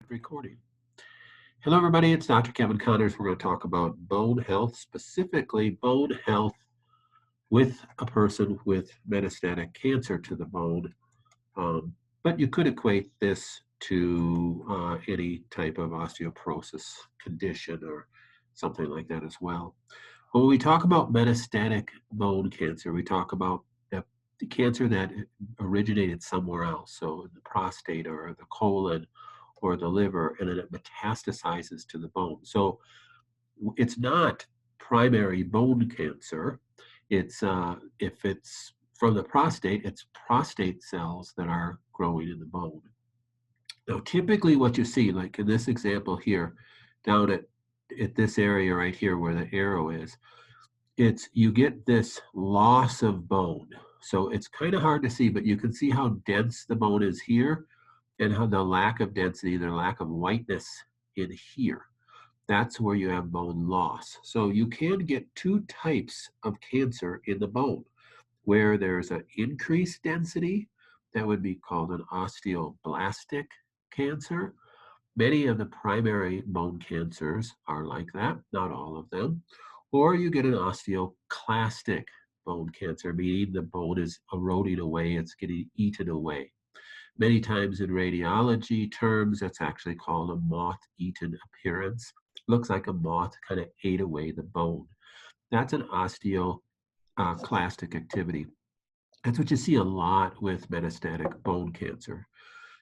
Recording. Hello, everybody. It's Dr. Kevin Connors. We're going to talk about bone health, specifically bone health with a person with metastatic cancer to the bone. Um, but you could equate this to any type of osteoporosis condition or something like that as well. When we talk about metastatic bone cancer, we talk about the cancer that originated somewhere else, so in the prostate or the colon or the liver, and then it metastasizes to the bone. So it's not primary bone cancer. It's if it's from the prostate, it's prostate cells that are growing in the bone. Now, typically, what you see, like in this example here, down at this area right here where the arrow is, it's you get this loss of bone. So it's kind of hard to see, but you can see how dense the bone is here and how the lack of density, the lack of whiteness in here. That's where you have bone loss. So you can get two types of cancer in the bone, where there's an increased density, that would be called an osteoblastic cancer. Many of the primary bone cancers are like that, not all of them. Or you get an osteoclastic bone cancer, meaning the bone is eroding away, it's getting eaten away. Many times in radiology terms, that's actually called a moth-eaten appearance. Looks like a moth kind of ate away the bone. That's an osteoclastic activity. That's what you see a lot with metastatic bone cancer.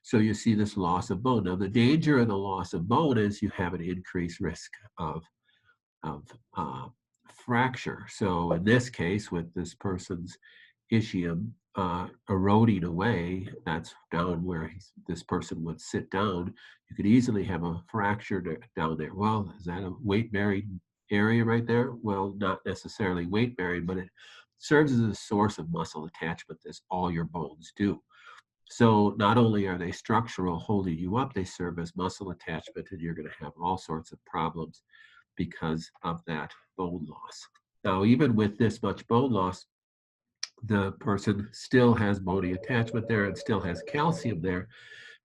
So you see this loss of bone. Now, the danger of the loss of bone is you have an increased risk of fracture. So in this case, with this person's ischium eroding away, that's down where this person would sit down, you could easily have a fracture down there. Well, is that a weight-bearing area right there? Well, not necessarily weight-bearing, but it serves as a source of muscle attachment, as all your bones do. So not only are they structural, holding you up, they serve as muscle attachment, and you're going to have all sorts of problems because of that bone loss. Now, even with this much bone loss, the person still has bony attachment there and still has calcium there.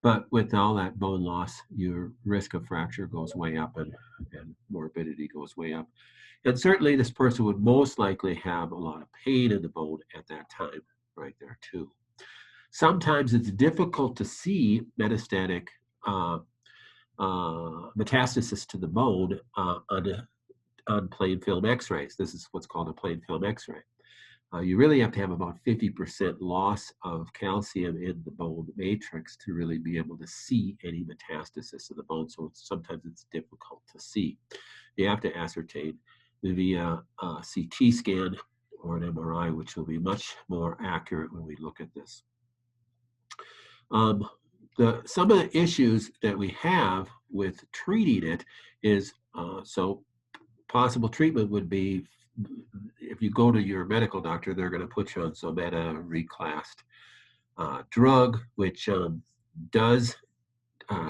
But with all that bone loss, your risk of fracture goes way up and morbidity goes way up. And certainly this person would most likely have a lot of pain in the bone at that time, right there too. Sometimes it's difficult to see metastatic metastasis to the bone on plain film x-rays. This is what's called a plain film x-ray. You really have to have about 50% loss of calcium in the bone matrix to really be able to see any metastasis of the bone. So sometimes it's difficult to see. You have to ascertain via a CT scan or an MRI, which will be much more accurate when we look at this. Some of the issues that we have with treating it is, so possible treatment would be, if you go to your medical doctor, they're going to put you on some reclassed drug, which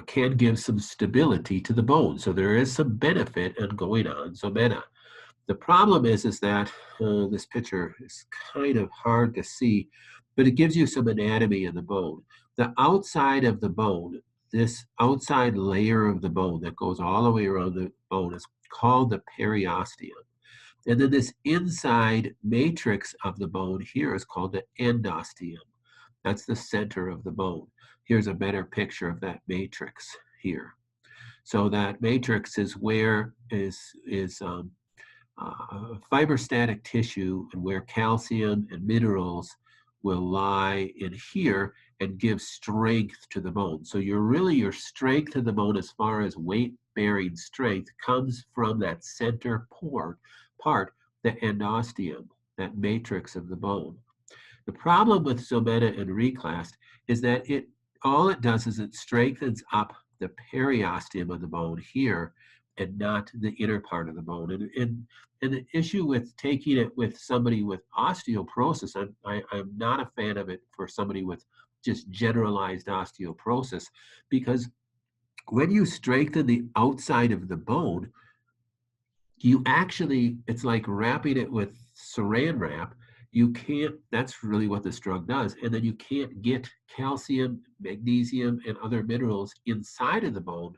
can give some stability to the bone. So there is some benefit in going on Zometa. The problem is that this picture is kind of hard to see, but it gives you some anatomy of the bone. The outside of the bone, this outside layer of the bone that goes all the way around the bone, is called the periosteum. And then this inside matrix of the bone here is called the endosteum. That's the center of the bone. Here's a better picture of that matrix here. So that matrix is where fibrostatic tissue and where calcium and minerals will lie in here and give strength to the bone. So your strength to the bone as far as weight-bearing strength comes from that center part, the endosteum, that matrix of the bone. The problem with Zometa and Reclast is that all it does is it strengthens up the periosteum of the bone here and not the inner part of the bone. And the issue with taking it with somebody with osteoporosis, I'm not a fan of it for somebody with just generalized osteoporosis, because when you strengthen the outside of the bone, it's like wrapping it with saran wrap, you can't, that's really what this drug does. And then you can't get calcium, magnesium, and other minerals inside of the bone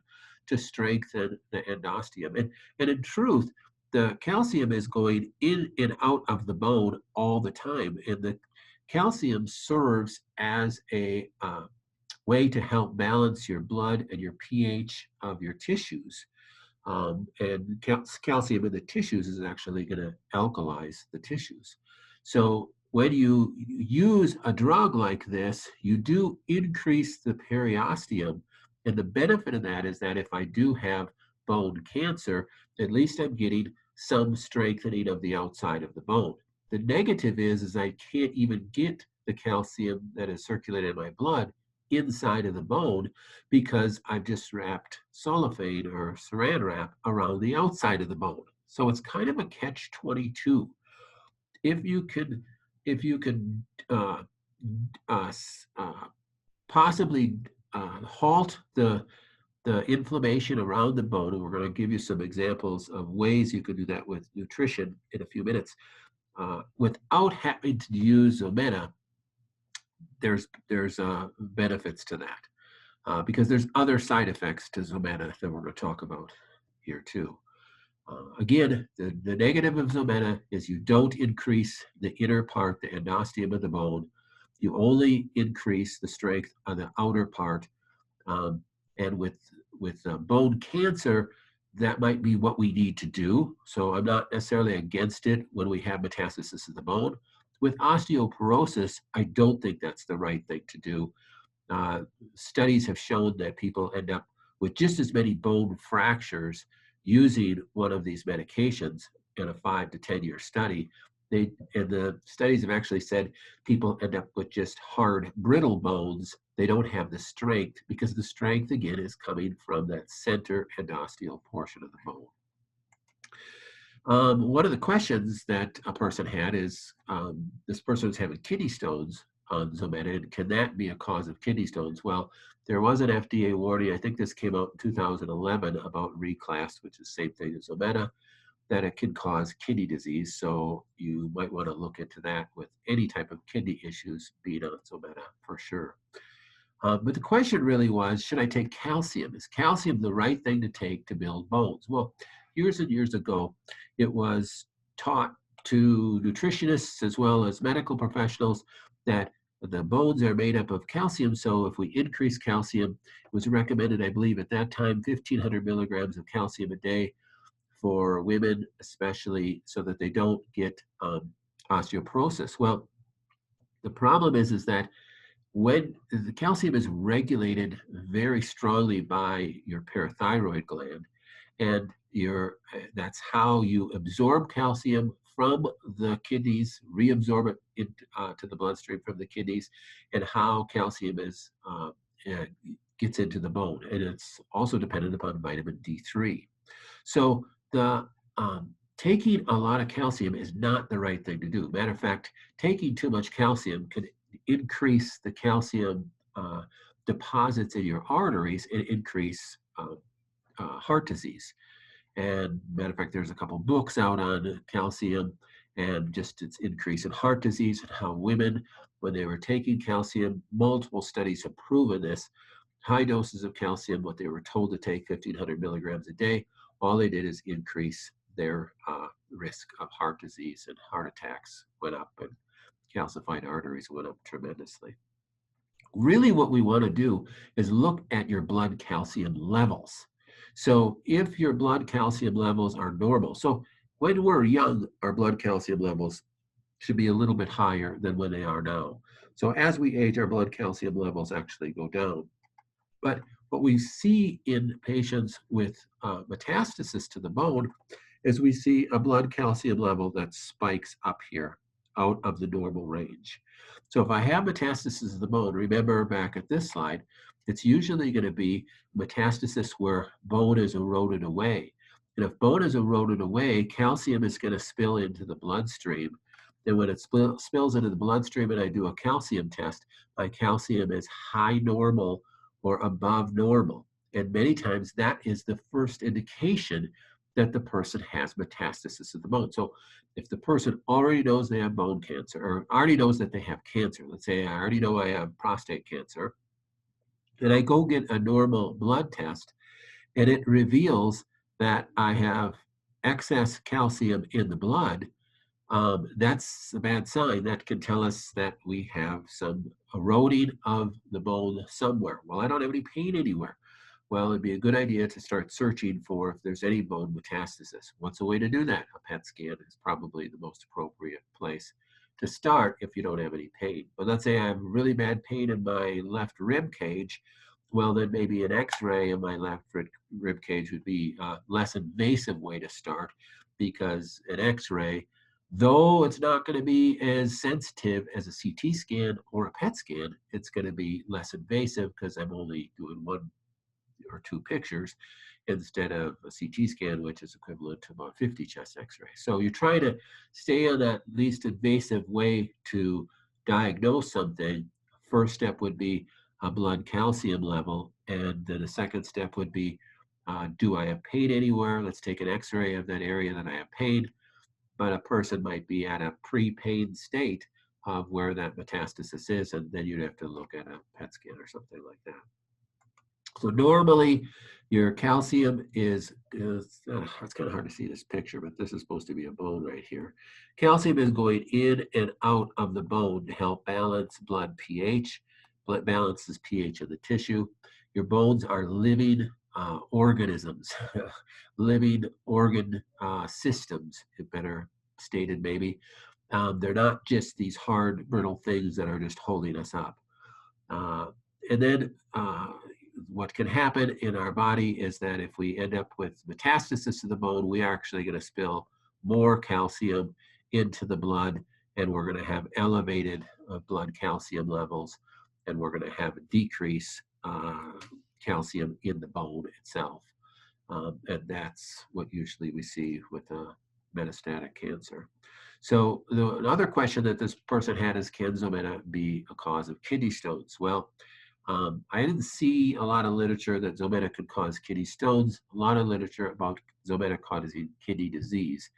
to strengthen the endosteum. And in truth, the calcium is going in and out of the bone all the time. And the calcium serves as a way to help balance your blood and your pH of your tissues. And calcium in the tissues is actually going to alkalize the tissues. So when you use a drug like this, you do increase the periosteum. And the benefit of that is that if I do have bone cancer, at least I'm getting some strengthening of the outside of the bone. The negative is I can't even get the calcium that is circulated in my blood inside of the bone because I've just wrapped cellophane or saran wrap around the outside of the bone. So it's kind of a catch-22. If you could, if you could uh, possibly halt the inflammation around the bone, and we're going to give you some examples of ways you could do that with nutrition in a few minutes, without having to use Zometa, there's benefits to that. Because there's other side effects to Zometa that we're going to talk about here too. Again, the negative of Zometa is you don't increase the inner part, the endosteum of the bone. You only increase the strength on the outer part. And with bone cancer, that might be what we need to do. So I'm not necessarily against it when we have metastasis of the bone. With osteoporosis, I don't think that's the right thing to do. Studies have shown that people end up with just as many bone fractures using one of these medications in a 5 to 10 year study. And the studies have actually said people end up with just hard, brittle bones. They don't have the strength because the strength, again, is coming from that center endosteal portion of the bone. One of the questions that a person had is, this person is having kidney stones on Zometa, and can that be a cause of kidney stones? Well, there was an FDA warning, I think this came out in 2011, about Reclast, which is the same thing as Zometa, that it can cause kidney disease. So you might want to look into that with any type of kidney issues being on Zometa for sure. But the question really was, should I take calcium? Is calcium the right thing to take to build bones? Well, years and years ago, it was taught to nutritionists as well as medical professionals that the bones are made up of calcium. So if we increase calcium, it was recommended, I believe at that time, 1,500 milligrams of calcium a day for women, especially so that they don't get osteoporosis. Well, the problem is that when the calcium is regulated very strongly by your parathyroid gland, and that's how you absorb calcium from the kidneys, reabsorb it into the bloodstream from the kidneys, and how calcium is gets into the bone. And it's also dependent upon vitamin D3. So the taking a lot of calcium is not the right thing to do. Matter of fact, taking too much calcium can increase the calcium deposits in your arteries and increase heart disease. And matter of fact, there's a couple books out on calcium and just its increase in heart disease and how women, when they were taking calcium, multiple studies have proven this, high doses of calcium, what they were told to take 1,500 milligrams a day, all they did is increase their risk of heart disease, and heart attacks went up and calcified arteries went up tremendously. Really what we want to do is look at your blood calcium levels. So if your blood calcium levels are normal, so when we're young, our blood calcium levels should be a little bit higher than when they are now. So as we age, our blood calcium levels actually go down. But what we see in patients with metastasis to the bone is we see a blood calcium level that spikes up here out of the normal range. So if I have metastasis of the bone, remember back at this slide, it's usually going to be metastasis where bone is eroded away. And if bone is eroded away, calcium is going to spill into the bloodstream. And when it spills into the bloodstream and I do a calcium test, my calcium is high normal or above normal. And many times that is the first indication that the person has metastasis of the bone. So if the person already knows they have bone cancer or already knows that they have cancer, let's say I already know I have prostate cancer, and I go get a normal blood test and it reveals that I have excess calcium in the blood, that's a bad sign. That can tell us that we have some eroding of the bone somewhere. Well, I don't have any pain anywhere. Well, it'd be a good idea to start searching for if there's any bone metastasis. What's a way to do that? A PET scan is probably the most appropriate place to start if you don't have any pain. But let's say I have really bad pain in my left rib cage. Well, then maybe an x-ray of my left rib cage would be a less invasive way to start, because an x-ray, though it's not going to be as sensitive as a CT scan or a PET scan, it's going to be less invasive because I'm only doing one or two pictures instead of a CT scan, which is equivalent to about 50 chest x-rays. So you're trying to stay on that least invasive way to diagnose something. First step would be a blood calcium level, and then a second step would be, do I have pain anywhere? Let's take an x-ray of that area that I have pain. But a person might be at a pre-pain state of where that metastasis is, and then you'd have to look at a PET scan or something like that. So normally your calcium is it's kind of hard to see this picture, but this is supposed to be a bone right here. Calcium is going in and out of the bone to help balance blood pH. Blood balances pH of the tissue. Your bones are living organisms, living organ systems, better stated maybe. They're not just these hard, brittle things that are just holding us up. Uh, and then what can happen in our body is that if we end up with metastasis of the bone, we are actually going to spill more calcium into the blood, and we're going to have elevated blood calcium levels, and we're going to have a decrease calcium in the bone itself. And that's what usually we see with metastatic cancer. So another question that this person had is, can Zometa be a cause of kidney stones? Well, I didn't see a lot of literature that Zometa could cause kidney stones, a lot of literature about Zometa causing kidney disease.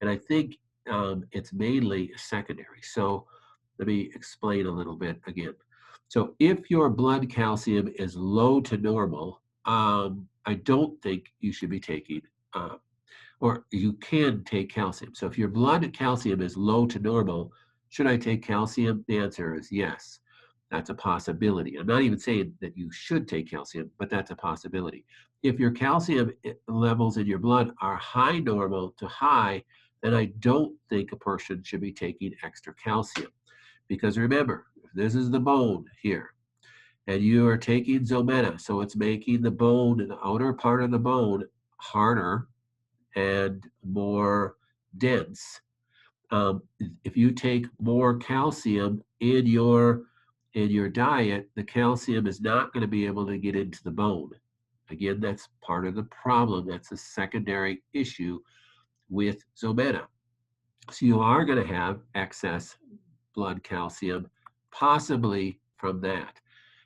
And I think it's mainly secondary. So let me explain a little bit again. So if your blood calcium is low to normal, I don't think you should be taking, or you can take calcium. So if your blood calcium is low to normal, should I take calcium? The answer is yes. That's a possibility. I'm not even saying that you should take calcium, but that's a possibility. If your calcium levels in your blood are high normal to high, then I don't think a person should be taking extra calcium. Because remember, this is the bone here, and you are taking Zometa, so it's making the bone, the outer part of the bone, harder and more dense. If you take more calcium in your diet, the calcium is not going to be able to get into the bone. Again, that's part of the problem. That's a secondary issue with Zometa. So you are going to have excess blood calcium, possibly from that.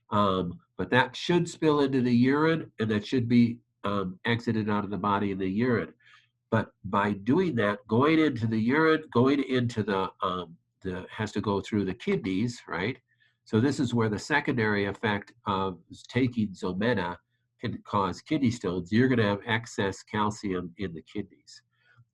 But that should spill into the urine, and that should be exited out of the body in the urine. But by doing that, going into the urine, going into the has to go through the kidneys, right? So this is where the secondary effect of taking Zometa can cause kidney stones. You're going to have excess calcium in the kidneys.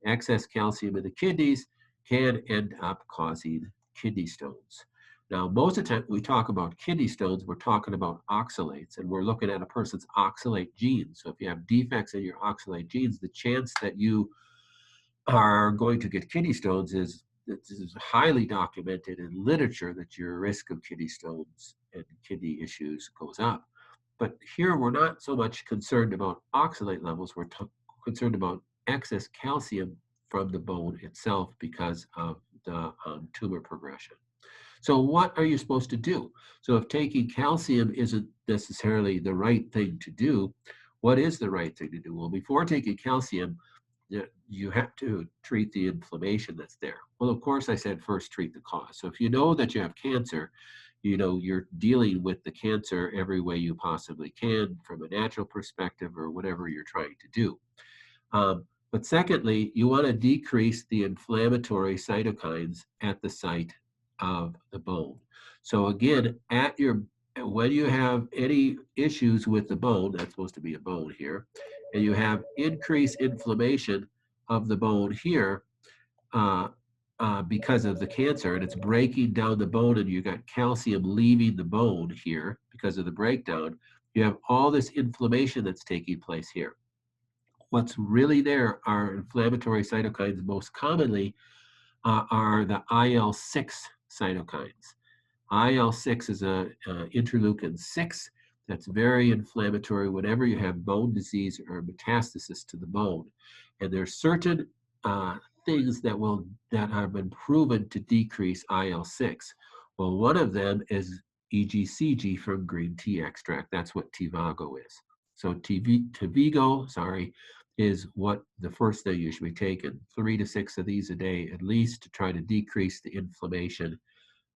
Excess calcium in the kidneys can end up causing kidney stones. Now, most of the time we talk about kidney stones, we're talking about oxalates, and we're looking at a person's oxalate genes. So if you have defects in your oxalate genes, the chance that you are going to get kidney stones is highly documented in literature, that your risk of kidney stones and kidney issues goes up. But here we're not so much concerned about oxalate levels, we're concerned about excess calcium from the bone itself because of the tumor progression. So what are you supposed to do? So if taking calcium isn't necessarily the right thing to do, what is the right thing to do? Well, before taking calcium, you have to treat the inflammation that's there. Well, of course, I said first treat the cause. So if you know that you have cancer, you know you're dealing with the cancer every way you possibly can from a natural perspective or whatever you're trying to do. But secondly, you want to decrease the inflammatory cytokines at the site of the bone. So again, when you have any issues with the bone, that's supposed to be a bone here, and you have increased inflammation of the bone here, uh, because of the cancer, and it's breaking down the bone, and you got calcium leaving the bone here because of the breakdown, you have all this inflammation that's taking place here. What's really there are inflammatory cytokines. Most commonly are the IL-6 cytokines. IL-6 is a interleukin 6 that's very inflammatory whenever you have bone disease or metastasis to the bone. And there's certain things that have been proven to decrease IL-6. Well, one of them is EGCG from green tea extract. That's what Tivago is. So Tivigo, is what the first thing you should be taking. 3 to 6 of these a day at least to try to decrease the inflammation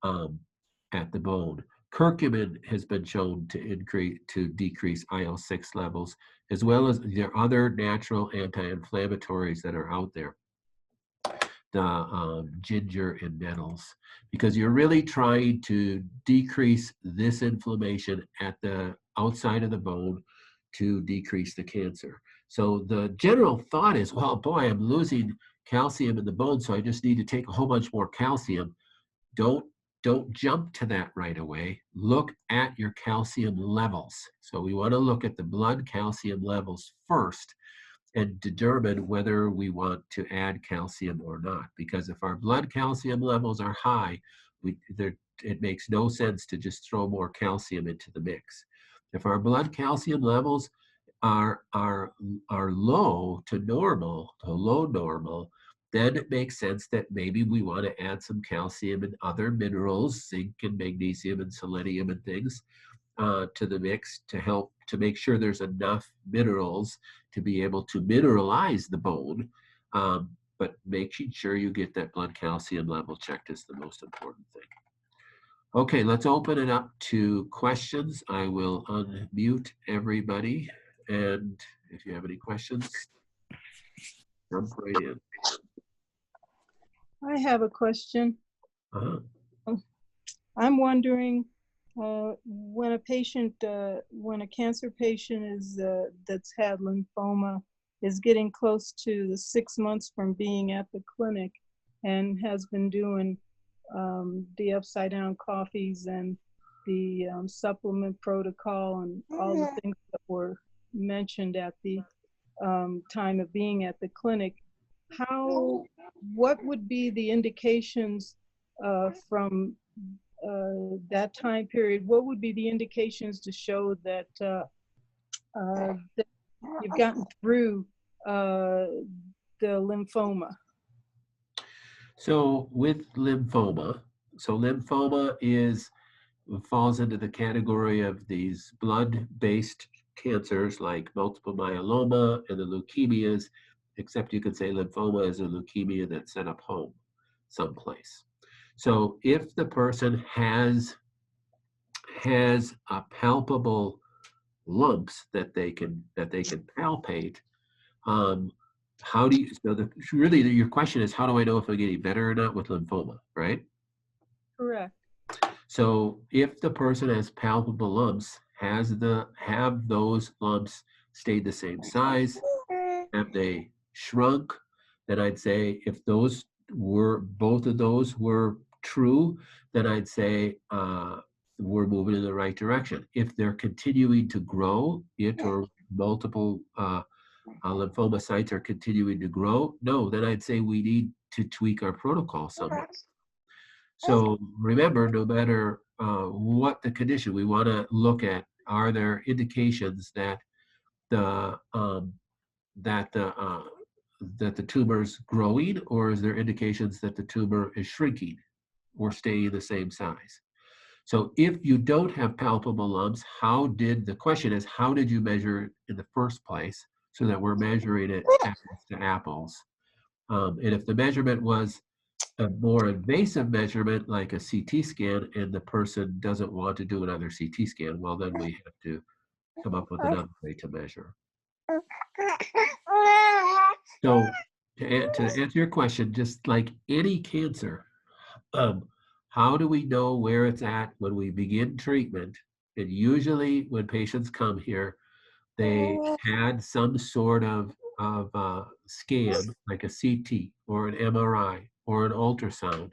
at the bone. Curcumin has been shown to decrease IL-6 levels, as well as there are other natural anti-inflammatories that are out there, the ginger and nettles, because you're really trying to decrease this inflammation at the outside of the bone to decrease the cancer. So the general thought is, well, boy, I'm losing calcium in the bone, so I just need to take a whole bunch more calcium. Don't jump to that right away. Look at your calcium levels. So we want to look at the blood calcium levels first and determine whether we want to add calcium or not. Because if our blood calcium levels are high, it makes no sense to just throw more calcium into the mix. If our blood calcium levels are low to normal, to low normal, then it makes sense that maybe we want to add some calcium and other minerals, zinc and magnesium and selenium and things, to the mix to help to make sure there's enough minerals to be able to mineralize the bone. But making sure you get that blood calcium level checked is the most important thing. Okay, let's open it up to questions. I will unmute everybody. And if you have any questions, jump right in. I have a question. I'm wondering, when a cancer patient is that's had lymphoma is getting close to the 6 months from being at the clinic and has been doing the upside down coffees and the supplement protocol and all the things that were mentioned at the time of being at the clinic, what would be the indications from that time period? What would be the indications to show that, that you've gotten through the lymphoma? So with lymphoma, falls into the category of these blood-based cancers like multiple myeloma and the leukemias, except you could say lymphoma is a leukemia that's set up home someplace. So if the person has a palpable lumps that they can palpate, how do you, so really your question is, how do I know if I'm getting better or not with lymphoma, right? Correct. So if the person has palpable lumps, have those lumps stayed the same size? Have they shrunk? Then I'd say if both of those were true, then I'd say we're moving in the right direction. If they're continuing to grow, or multiple lymphoma sites are continuing to grow, no, then I'd say we need to tweak our protocol somewhat. So remember, no matter what the condition, we want to look at, are there indications that the tumor's growing, or is there indications that the tumor is shrinking or staying the same size? So if you don't have palpable lumps, the question is, how did you measure it in the first place, so that we're measuring it apples to apples? And if the measurement was a more invasive measurement like a CT scan, and the person doesn't want to do another CT scan, well, then we have to come up with another way to measure. So to answer your question, just like any cancer, um, how do we know where it's at when we begin treatment? And usually when patients come here, they had some sort of scan, like a CT or an MRI or an ultrasound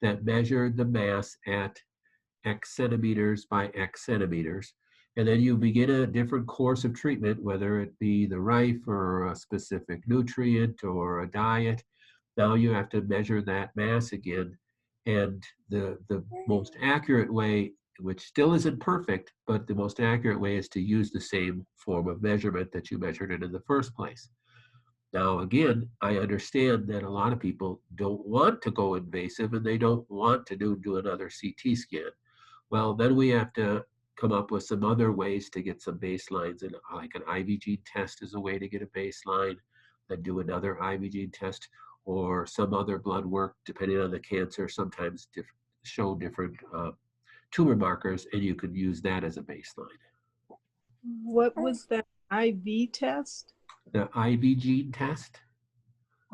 that measured the mass at X centimeters by X centimeters. And then you begin a different course of treatment, whether it be the rife or a specific nutrient or a diet. Now you have to measure that mass again. And the most accurate way, which still isn't perfect, but the most accurate way is to use the same form of measurement that you measured it in the first place. Now, again, I understand that a lot of people don't want to go invasive and they don't want to do another CT scan. Well, then we have to come up with some other ways to get some baselines, and like an IVG test is a way to get a baseline, then do another IVG test or some other blood work, depending on the cancer, sometimes show different tumor markers, and you could use that as a baseline. What was that IV test? The IVG test,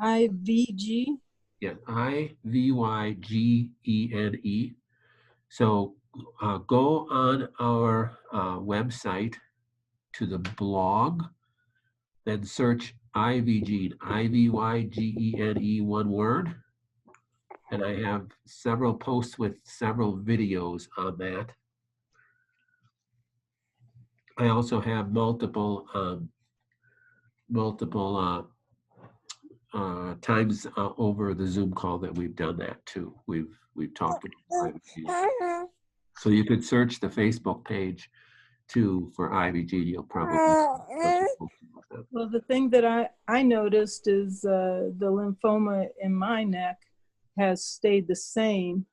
IVG? yeah, IVYGENE. So go on our website to the blog, then search IVGene, IVYGENE, one word. And I have several posts with several videos on that. I also have multiple times over the Zoom call that we've done that too. We've talked about IVG. So you could search the Facebook page too for IVG. You'll probably Well, the thing that I noticed is the lymphoma in my neck has stayed the same.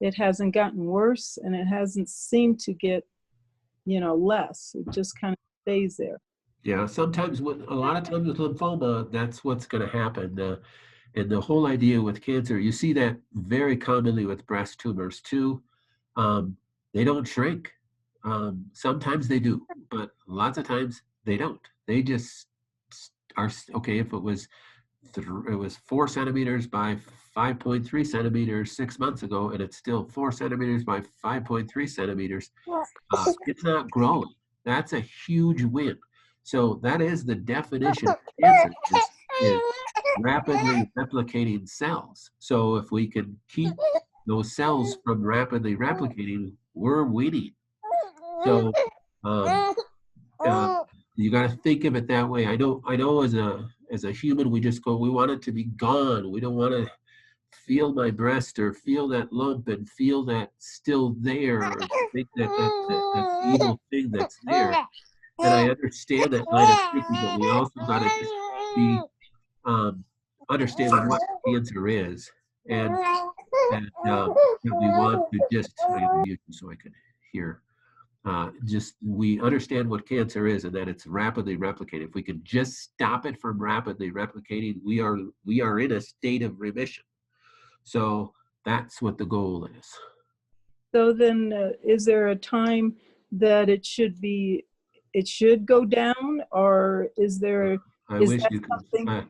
It hasn't gotten worse and it hasn't seemed to get, less. It just kind of stays there. Yeah, sometimes a lot of times with lymphoma, that's what's going to happen. And the whole idea with cancer, you see that very commonly with breast tumors too. Um, they don't shrink. Sometimes they do, but lots of times they don't. They just are okay. If it was 4 centimeters by 5.3 centimeters 6 months ago, and it's still 4 centimeters by 5.3 centimeters, it's not growing. That's a huge win. So that is the definition of cancer is rapidly replicating cells. So if we can keep those cells from rapidly replicating, we're winning. So um, you got to think of it that way. I know as a human, we just go, we want it to be gone. We don't want to feel my breast or feel that lump and feel that still there, or think that that's an evil thing that's there. And I understand that line of thinking, but we also got to just be understand what cancer is, and that we want to just, I gotta mute you so I can hear. Just we understand what cancer is and that it's rapidly replicating. If we can just stop it from rapidly replicating, we are in a state of remission. So that's what the goal is. So then, is there a time that it should go down, or is there, I is wish that you could. something?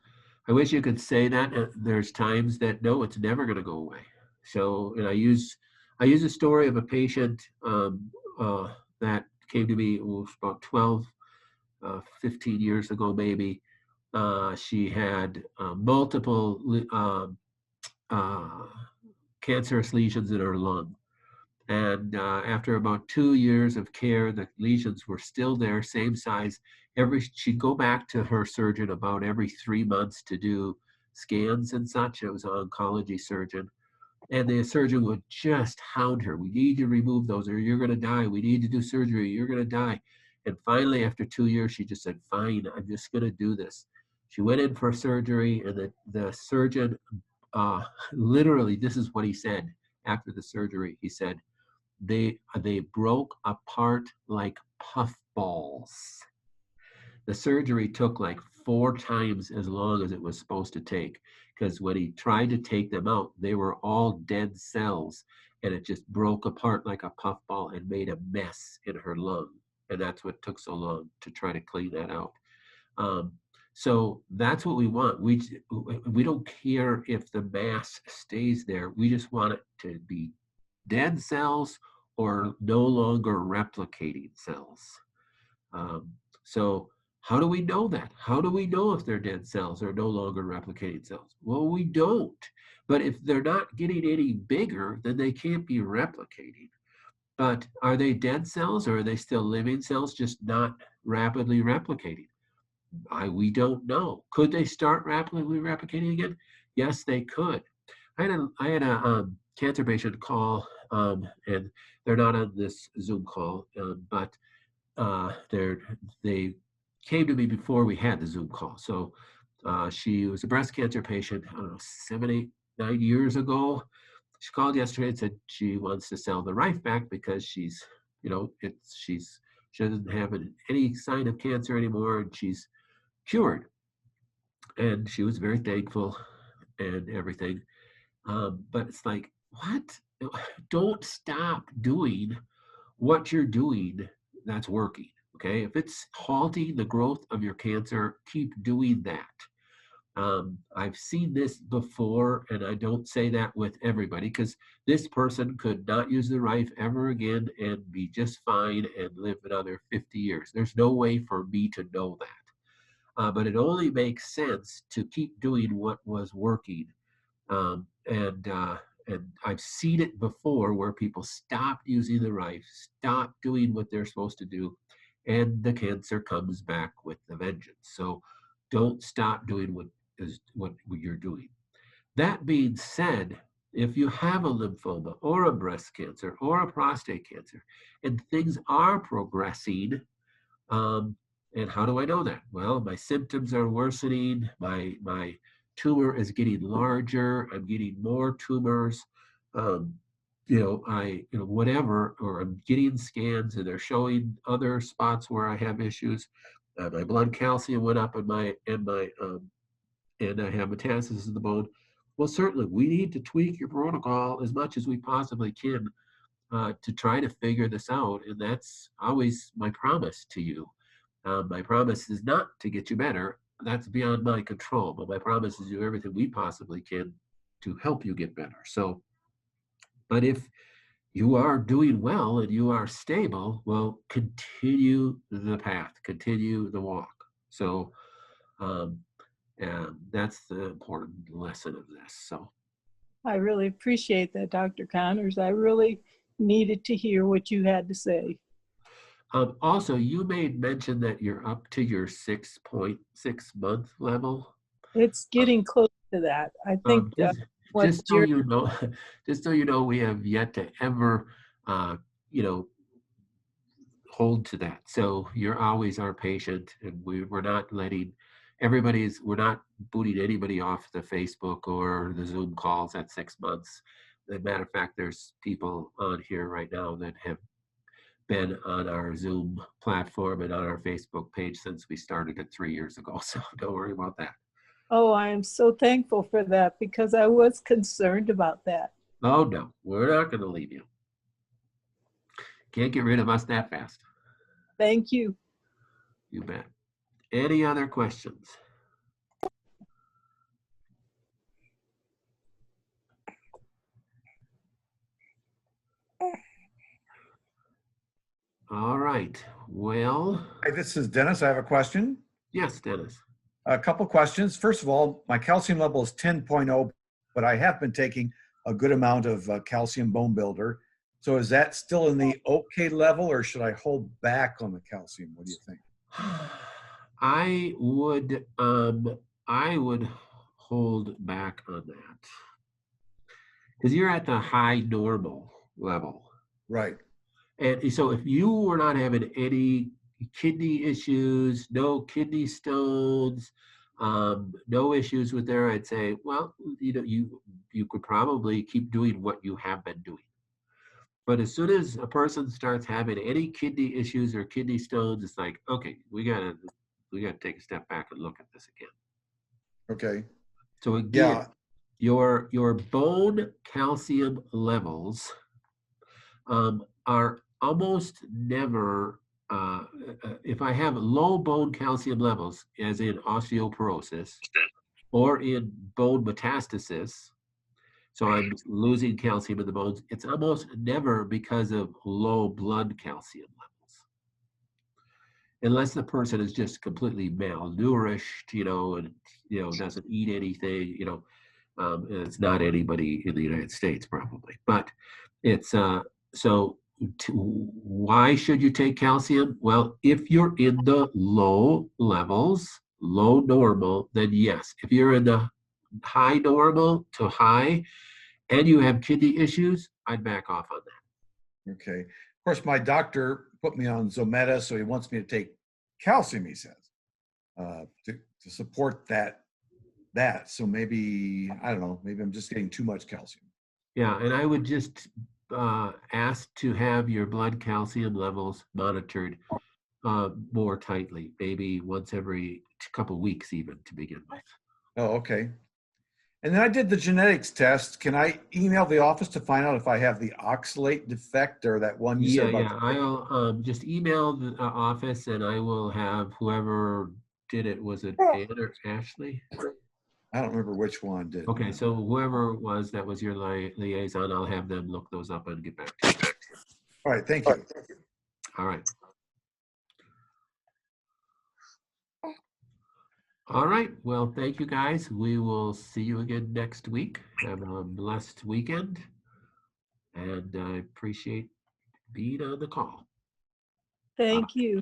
I wish you could say that. There's times that no, it's never going to go away. So, and I use a story of a patient that came to me about 12, 15 years ago, maybe. She had multiple uh, cancerous lesions in her lung. And after about 2 years of care, the lesions were still there, same size. She'd go back to her surgeon about every 3 months to do scans and such. It was an oncology surgeon. And the surgeon would just hound her. We need to remove those or you're going to die. We need to do surgery. You're going to die. And finally, after 2 years, she just said, fine, I'm just going to do this. She went in for surgery, and the surgeon, literally, this is what he said after the surgery. He said, they broke apart like puffballs. The surgery took like 4 times as long as it was supposed to take, because when he tried to take them out, they were all dead cells, and it just broke apart like a puffball and made a mess in her lung. And that's what took so long to try to clean that out. Um, So that's what we want. We don't care if the mass stays there. We just want it to be dead cells or no longer replicating cells. Um, so how do we know that? How do we know if they're dead cells or no longer replicating cells? Well, we don't. But if they're not getting any bigger, then they can't be replicating. But are they dead cells or are they still living cells, just not rapidly replicating? We don't know. Could they start rapidly replicating again? Yes, they could. I had a cancer patient call, and they're not on this Zoom call, but they came to me before we had the Zoom call. So she was a breast cancer patient, I don't know, 7, 8, 9 years ago. She called yesterday and said she wants to sell the Rife back because she's, she doesn't have any sign of cancer anymore and she's cured. And she was very thankful and everything. But it's like, what? Don't stop doing what you're doing that's working. Okay. If it's halting the growth of your cancer, keep doing that. I've seen this before, and I don't say that with everybody because this person could not use the Rife ever again and be just fine and live another 50 years. There's no way for me to know that. But it only makes sense to keep doing what was working. Um, and uh, and I've seen it before where people stopped using the Rife, stop doing what they're supposed to do, and the cancer comes back with a vengeance. So don't stop doing what you're doing. That being said, if you have a lymphoma or a breast cancer or a prostate cancer, and things are progressing, um, and how do I know that? Well, my symptoms are worsening. My tumor is getting larger. I'm getting more tumors. Um, whatever, or I'm getting scans and they're showing other spots where I have issues. My blood calcium went up, and I have metastasis in the bone. Well, certainly we need to tweak your protocol as much as we possibly can to try to figure this out, and that's always my promise to you. My promise is not to get you better. That's beyond my control. But my promise is to do everything we possibly can to help you get better. So, but if you are doing well and you are stable, well, continue the path, continue the walk. So, um, and that's the important lesson of this. So, I really appreciate that, Dr. Connors. I really needed to hear what you had to say. also, you made mention that you're up to your 6.6 month level. It's getting close to that. I think Um, just, what just so Jerry, you know, just so you know, we have yet to ever, uh, you know, hold to that. So you're always our patient, and we're not letting we're not booting anybody off the Facebook or the Zoom calls at 6 months. As a matter of fact, there's people on here right now that have been on our Zoom platform and on our Facebook page since we started it 3 years ago. So don't worry about that. oh, I am so thankful for that because I was concerned about that. Oh no, we're not going to leave you. Can't get rid of us that fast. Thank you. You bet. Any other questions? All right. Well, Hi, this is Dennis. I have a question. yes, Dennis. A couple questions. First of all, my calcium level is 10.0, but I have been taking a good amount of calcium bone builder. So is that still in the okay level, or should I hold back on the calcium? What do you think? I would I would hold back on that because you're at the high normal level. Right. And so if you were not having any kidney issues, no kidney stones, no issues with there, I'd say, well, you could probably keep doing what you have been doing. But as soon as a person starts having any kidney issues or kidney stones, it's like, okay, we gotta take a step back and look at this again. Okay. So again, Yeah. your bone calcium levels are almost never if I have low bone calcium levels, as in osteoporosis or in bone metastasis, so I'm losing calcium in the bones, it's almost never because of low blood calcium levels. Unless the person is just completely malnourished, and doesn't eat anything, it's not anybody in the United States probably, but it's so why should you take calcium? Well, if you're in the low levels, low normal, then yes. If you're in the high normal to high and you have kidney issues, I'd back off on that. Okay. Of course, my doctor put me on Zometa, so he wants me to take calcium, he says, to support that. So maybe, I don't know, maybe I'm just getting too much calcium. Yeah, and I would just ask to have your blood calcium levels monitored more tightly, maybe once every couple weeks even to begin with. Oh, okay. And then I did the genetics test. Can I email the office to find out if I have the oxalate defect or that one you said about? Yeah. I'll just email the office and I will have whoever did it. Was it Ann or Ashley? I don't remember which one did. Okay, so whoever it was that was your liaison, I'll have them look those up and get back to you. All right, thank you. All right. All right. Well, thank you guys. We will see you again next week. Have a blessed weekend. And I appreciate being on the call. Thank you.